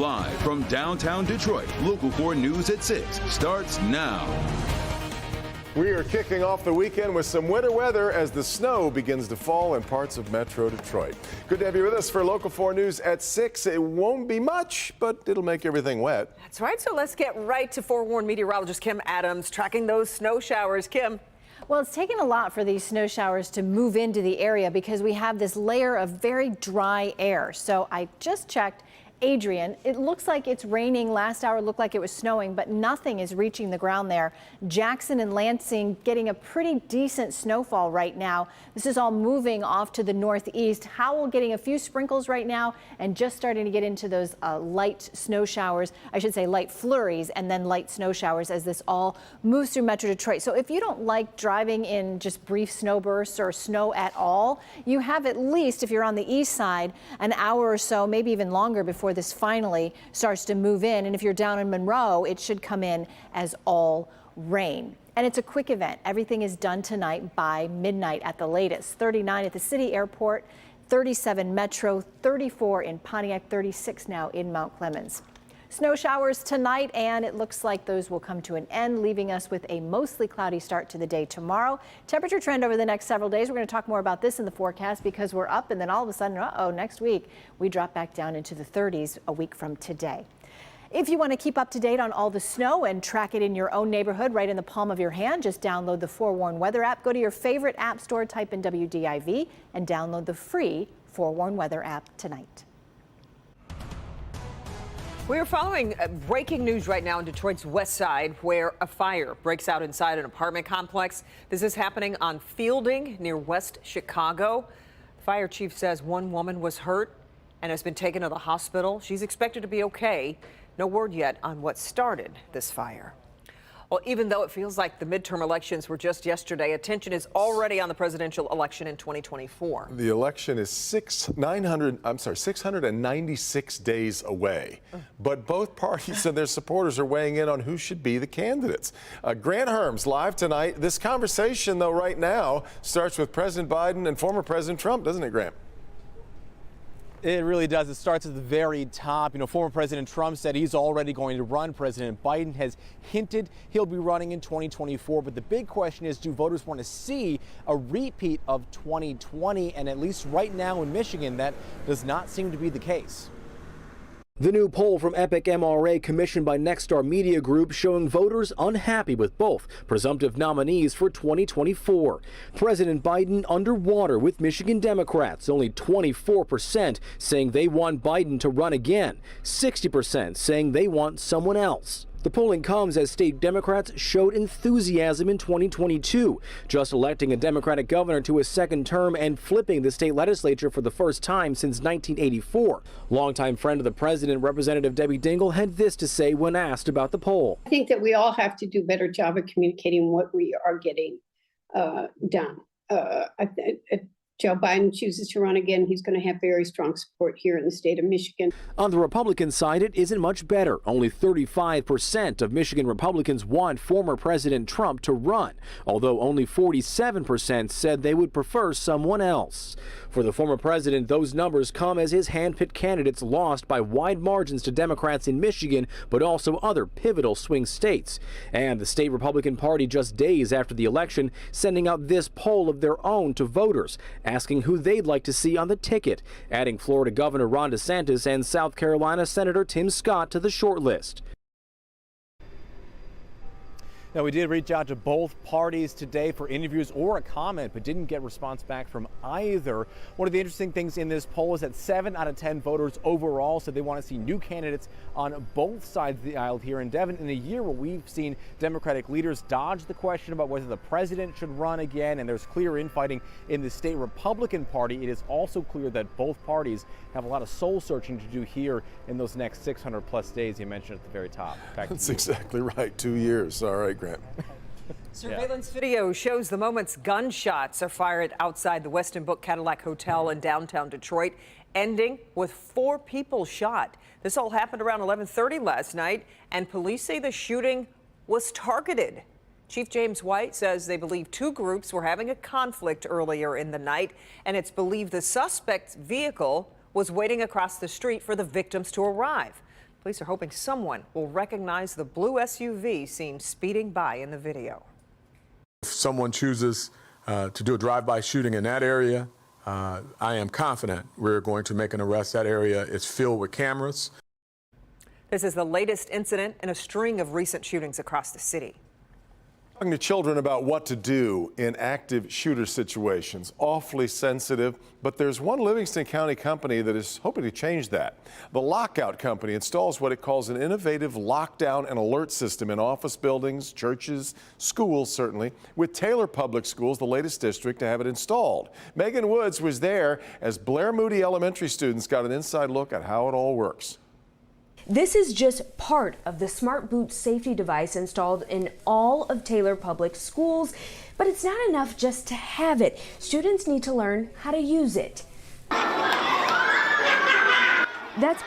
Live from downtown Detroit, Local 4 News at 6 starts now. We are kicking off the weekend with some winter weather as the snow begins to fall in parts of Metro Detroit. Good to have you with us for Local 4 News at 6. It won't be much, but it'll make everything wet. That's right. So let's get right to forewarned meteorologist Kim Adams tracking those snow showers. Kim. Well, it's taken a lot for these snow showers to move into the area because we have this layer of very dry air. So I just checked. Adrian, it looks like it's raining. Last hour looked like it was snowing, but nothing is reaching the ground there. Jackson and Lansing getting a pretty decent snowfall right now. This is all moving off to the northeast. Howell getting a few sprinkles right now and just starting to get into those light snow showers. I should say light flurries and then light snow showers as this all moves through Metro Detroit. So if you don't like driving in just brief snow bursts or snow at all, you have at least, if you're on the east side, an hour or so, maybe even longer before this finally starts to move in. And if you're down in Monroe, it should come in as all rain. And it's a quick event. Everything is done tonight by midnight at the latest. 39 at the city airport, 37 Metro, 34 in Pontiac, 36 now in Mount Clemens. Snow showers tonight, and it looks like those will come to an end, leaving us with a mostly cloudy start to the day tomorrow. Temperature trend over the next several days. We're going to talk more about this in the forecast because we're up, and then all of a sudden, next week, we drop back down into the 30s a week from today. If you want to keep up to date on all the snow and track it in your own neighborhood right in the palm of your hand, just download the Forewarned Weather app. Go to your favorite app store, type in WDIV, and download the free Forewarned Weather app tonight. We are following breaking news right now in Detroit's west side where a fire breaks out inside an apartment complex. This is happening on Fielding near West Chicago. The fire chief says one woman was hurt and has been taken to the hospital. She's expected to be okay. No word yet on what started this fire. Well, even though it feels like the midterm elections were just yesterday, attention is already on the presidential election in 2024. The election is 696 days away. But both parties and their supporters are weighing in on who should be the candidates. Grant Herms live tonight. This conversation, though, right now starts with President Biden and former President Trump, doesn't it, Grant? It really does. It starts at the very top. You know, former President Trump said he's already going to run. President Biden has hinted he'll be running in 2024. But the big question is, do voters want to see a repeat of 2020? And at least right now in Michigan, that does not seem to be the case. The new poll from Epic MRA commissioned by Nexstar Media Group showing voters unhappy with both presumptive nominees for 2024. President Biden underwater with Michigan Democrats, only 24% saying they want Biden to run again, 60% saying they want someone else. The polling comes as state Democrats showed enthusiasm in 2022, just electing a Democratic governor to a second term and flipping the state legislature for the first time since 1984. Longtime friend of the president, Representative Debbie Dingell, had this to say when asked about the poll. I think that we all have to do a better job of communicating what we are getting done. If Joe Biden chooses to run again, he's going to have very strong support here in the state of Michigan. On the Republican side, it isn't much better. Only 35% of Michigan Republicans want former President Trump to run, although only 47% said they would prefer someone else. For the former president, those numbers come as his hand-picked candidates lost by wide margins to Democrats in Michigan, but also other pivotal swing states. And the state Republican Party just days after the election sending out this poll of their own to voters, asking who they'd like to see on the ticket, adding Florida Governor Ron DeSantis and South Carolina Senator Tim Scott to the shortlist. Now, we did reach out to both parties today for interviews or a comment, but didn't get response back from either. One of the interesting things in this poll is that 7 out of 10 voters overall said they want to see new candidates on both sides of the aisle here in Devon in a year where we've seen Democratic leaders dodge the question about whether the president should run again, and there's clear infighting in the state Republican Party. It is also clear that both parties have a lot of soul searching to do here in those next 600 plus days you mentioned at the very top. That's exactly right. 2 years. All right, Grant. Surveillance video shows the moments gunshots are fired outside the Weston Book Cadillac Hotel in downtown Detroit, ending with 4 people shot. This all happened around 11:30 last night, and police say the shooting was targeted. Chief James White says they believe 2 groups were having a conflict earlier in the night, and it's believed the suspect's vehicle was waiting across the street for the victims to arrive. Police are hoping someone will recognize the blue SUV seen speeding by in the video. If someone chooses to do a drive-by shooting in that area, I am confident we're going to make an arrest. That area is filled with cameras. This is the latest incident in a string of recent shootings across the city. Talking to children about what to do in active shooter situations. Awfully sensitive, but there's one Livingston County company that is hoping to change that. The Lockout Company installs what it calls an innovative lockdown and alert system in office buildings, churches, schools certainly, with Taylor Public Schools, the latest district to have it installed. Megan Woods was there as Blair Moody Elementary students got an inside look at how it all works. This is just part of the Smart Boot safety device installed in all of Taylor Public Schools, but it's not enough just to have it. Students need to learn how to use it. That's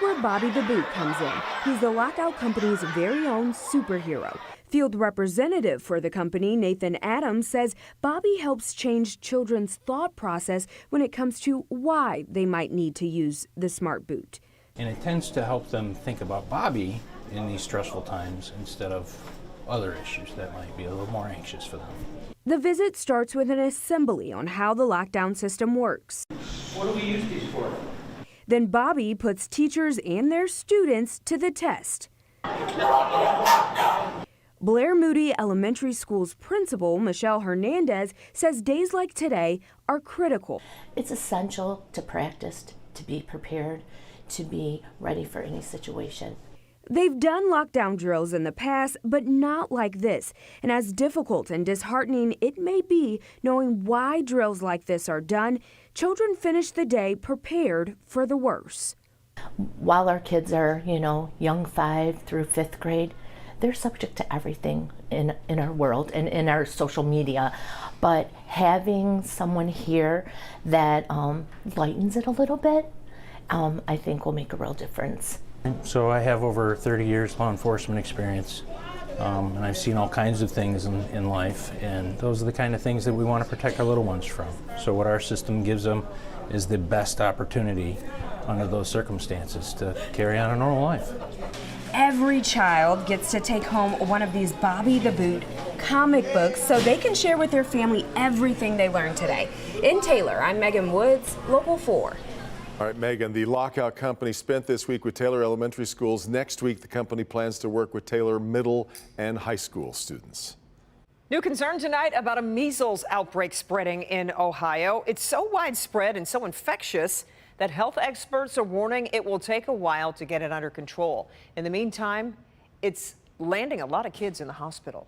where Bobby the Boot comes in. He's the Lockout Company's very own superhero. Field representative for the company, Nathan Adams, says Bobby helps change children's thought process when it comes to why they might need to use the Smart Boot. And it tends to help them think about Bobby in these stressful times instead of other issues that might be a little more anxious for them. The visit starts with an assembly on how the lockdown system works. What do we use these for? Then Bobby puts teachers and their students to the test. Blair Moody Elementary School's principal, Michelle Hernandez, says days like today are critical. It's essential to practice, to be prepared, to be ready for any situation. They've done lockdown drills in the past, but not like this. And as difficult and disheartening it may be knowing why drills like this are done, children finish the day prepared for the worst. While our kids are, young 5 through 5th grade, they're subject to everything in our world and in our social media. But having someone here that lightens it a little bit, I think will make a real difference. So I have over 30 years law enforcement experience, and I've seen all kinds of things in life, and those are the kind of things that we want to protect our little ones from. So what our system gives them is the best opportunity under those circumstances to carry on a normal life. Every child gets to take home one of these Bobby the Boot comic books so they can share with their family everything they learned today. In Taylor, I'm Megan Woods, Local 4. All right, Megan, the Lockout Company spent this week with Taylor Elementary Schools. Next week, the company plans to work with Taylor middle and high school students. New concern tonight about a measles outbreak spreading in Ohio. It's so widespread and so infectious that health experts are warning it will take a while to get it under control. In the meantime, it's landing a lot of kids in the hospital.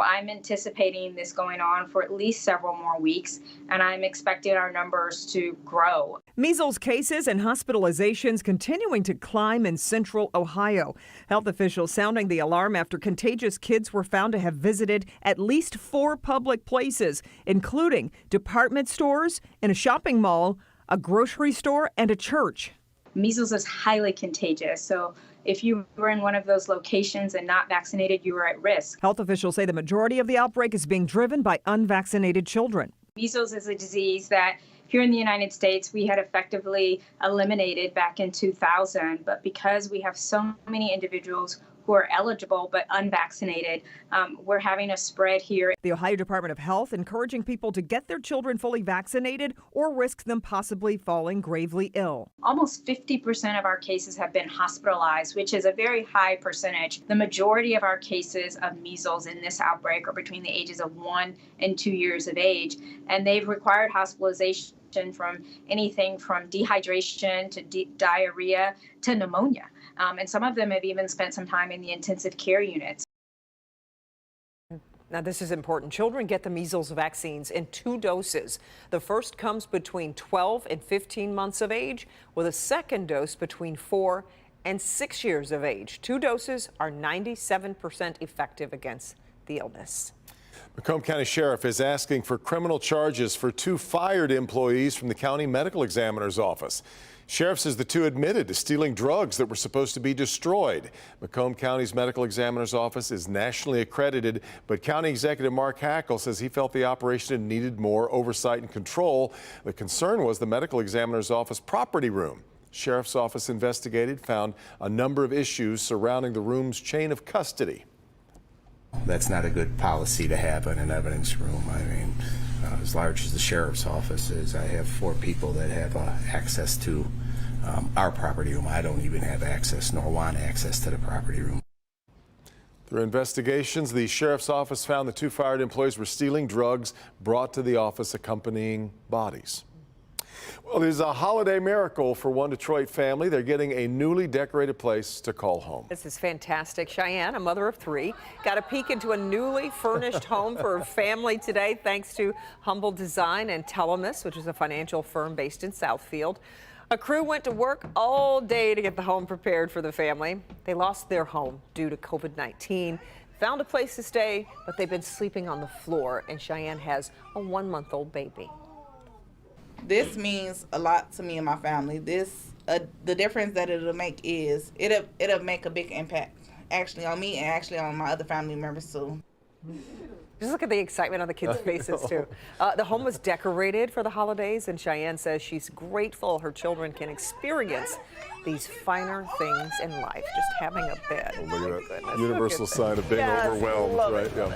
I'm anticipating this going on for at least several more weeks, and I'm expecting our numbers to grow. Measles cases and hospitalizations continuing to climb in central Ohio. Health officials sounding the alarm after contagious kids were found to have visited at least 4 public places, including department stores, in a shopping mall, a grocery store, and a church. Measles is highly contagious, so if you were in one of those locations and not vaccinated, you were at risk. Health officials say the majority of the outbreak is being driven by unvaccinated children. Measles is a disease that here in the United States we had effectively eliminated back in 2000, but because we have so many individuals who are eligible but unvaccinated, we're having a spread here. The Ohio Department of Health encouraging people to get their children fully vaccinated or risk them possibly falling gravely ill. Almost 50% of our cases have been hospitalized, which is a very high percentage. The majority of our cases of measles in this outbreak are between the ages of 1 and 2 years of age, and they've required hospitalization from anything from dehydration to diarrhea to pneumonia. And some of them have even spent some time in the intensive care units. Now, this is important. Children get the measles vaccines in 2 doses. The first comes between 12 and 15 months of age, with a second dose between 4 and 6 years of age. 2 doses are 97% effective against the illness. Macomb County Sheriff is asking for criminal charges for 2 fired employees from the county medical examiner's office. Sheriff says the 2 admitted to stealing drugs that were supposed to be destroyed. Macomb County's medical examiner's office is nationally accredited, but County Executive Mark Hackle says he felt the operation needed more oversight and control. The concern was the medical examiner's office property room. Sheriff's Office investigated, found a number of issues surrounding the room's chain of custody. That's not a good policy to have in an evidence room. I mean, as large as the Sheriff's Office is, I have 4 people that have access to our property room. I don't even have access nor want access to the property room. Through investigations, the Sheriff's Office found the 2 fired employees were stealing drugs brought to the office accompanying bodies. Well, there's a holiday miracle for one Detroit family. They're getting a newly decorated place to call home. This is fantastic. Cheyenne, a mother of 3, got a peek into a newly furnished home for her family today, thanks to Humble Design and Telemus, which is a financial firm based in Southfield. A crew went to work all day to get the home prepared for the family. They lost their home due to COVID-19, found a place to stay, but they've been sleeping on the floor, and Cheyenne has a 1-month-old baby. This means a lot to me and my family. The difference that it'll make is it'll make a big impact actually on me and actually on my other family members too. Just look at the excitement on the kids' faces too. The home was decorated for the holidays, and Cheyenne says she's grateful her children can experience these finer things in life. Just having a bed. Look at that universal sign of being overwhelmed, right? Yeah.